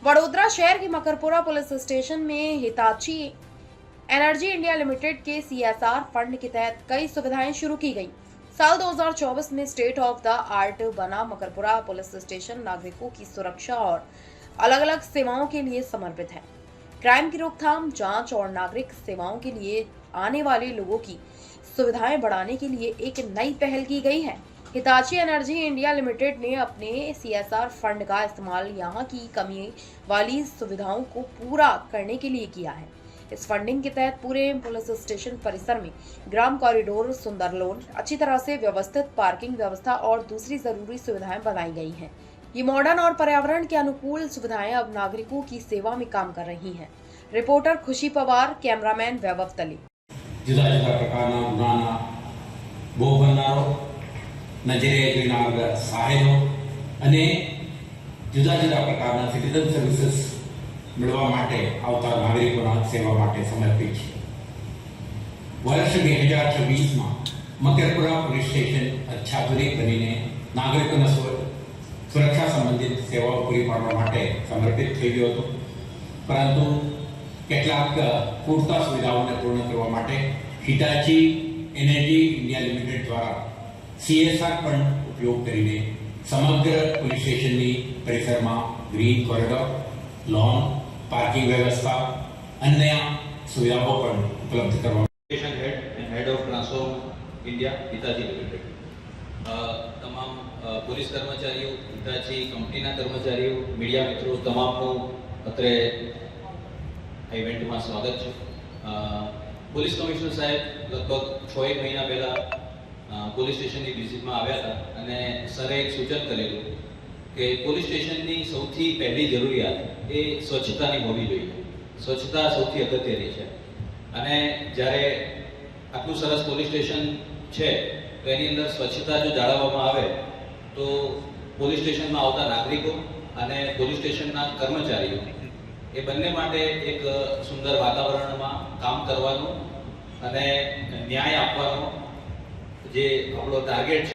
वडोदरा शहर के Makarpura police station में हिताची एनर्जी इंडिया लिमिटेड के सीएसआर फंड के तहत कई सुविधाएं शुरू की गई। साल 2024 में स्टेट ऑफ द आर्ट बना मकरपुरा पुलिस स्टेशन नागरिकों की सुरक्षा और अलग अलग सेवाओं के लिए समर्पित है। क्राइम की रोकथाम, जांच और नागरिक सेवाओं के लिए आने वाले लोगों की सुविधाएं बढ़ाने के लिए एक नई पहल की गई है। हिताची एनर्जी इंडिया लिमिटेड ने अपने सीएसआर फंड का इस्तेमाल यहां की कमी वाली सुविधाओं को पूरा करने के लिए किया है। इस फंडिंग के तहत पूरे पुलिस स्टेशन परिसर में ग्राम कॉरिडोर, सुंदर लोन, अच्छी तरह से व्यवस्थित पार्किंग व्यवस्था और दूसरी जरूरी सुविधाएं बनाई गई हैं। ये मॉडर्न और पर्यावरण के अनुकूल सुविधाएं अब नागरिकों की सेवा में काम कर रही हैं। रिपोर्टर खुशी पवार, कैमरामैन वैभव तली। जुदा जुदा प्रकारना गुनाना भोग बननारो, नजरे જોનાર સાહેબો અને જુદા જુદા પ્રકારના સિટીઝન સર્વિસીસ મેળવવા માટે આવતા નાગરિકોના સેવા માટે સમર્પિત છે। વર્ષ 2026માં મકરપુરા પોલીસ સ્ટેશન અત્યાધુનિક બનીને નાગરિકોના સુરક્ષા સંબંધિત સેવાઓ પૂરી પાડવા માટે સમર્પિત થઈ ગયો હતો, પરંતુ કેટલાક પૂરતા સુવિધાઓને પૂર્ણ કરવા માટે હિટાચી એનર્જી ઇન્ડિયા લિમિટેડ દ્વારા सीएसआर फंड उपयोग करीने समग्र पुलिस स्टेशन परिसर में ग्रीन कॉरिडोर, लॉन, पार्किंग व्यवस्था, अन्य सुविधाओं पर उपलब्ध करवा। Station head and head of transform India Hitachi limited तमाम पुलिस कर्मचारीओ, हिताची कंपनीना कर्मचारीओ, मीडिया मित्रों तमामनु अत्रे इवेंट में स्वागत है। पुलिस कमिश्नर साहेब लगभग 6-1 महीना पहला પોલીસ સ્ટેશનની વિઝિટમાં આવ્યા હતા અને સરે એક સૂચન કરેલું કે પોલીસ સ્ટેશનની સૌથી પહેલી જરૂરિયાત એ સ્વચ્છતાની હોવી જોઈએ। સ્વચ્છતા સૌથી અગત્યની છે અને જ્યારે આટલું સરસ પોલીસ સ્ટેશન છે તો એની અંદર સ્વચ્છતા જો જાળવવામાં આવે તો પોલીસ સ્ટેશનમાં આવતા નાગરિકો અને પોલીસ સ્ટેશનના કર્મચારીઓ એ બંને માટે એક સુંદર વાતાવરણમાં કામ કરવાનું અને ન્યાય આપવાનો જે આપણો ટાર્ગેટ છે।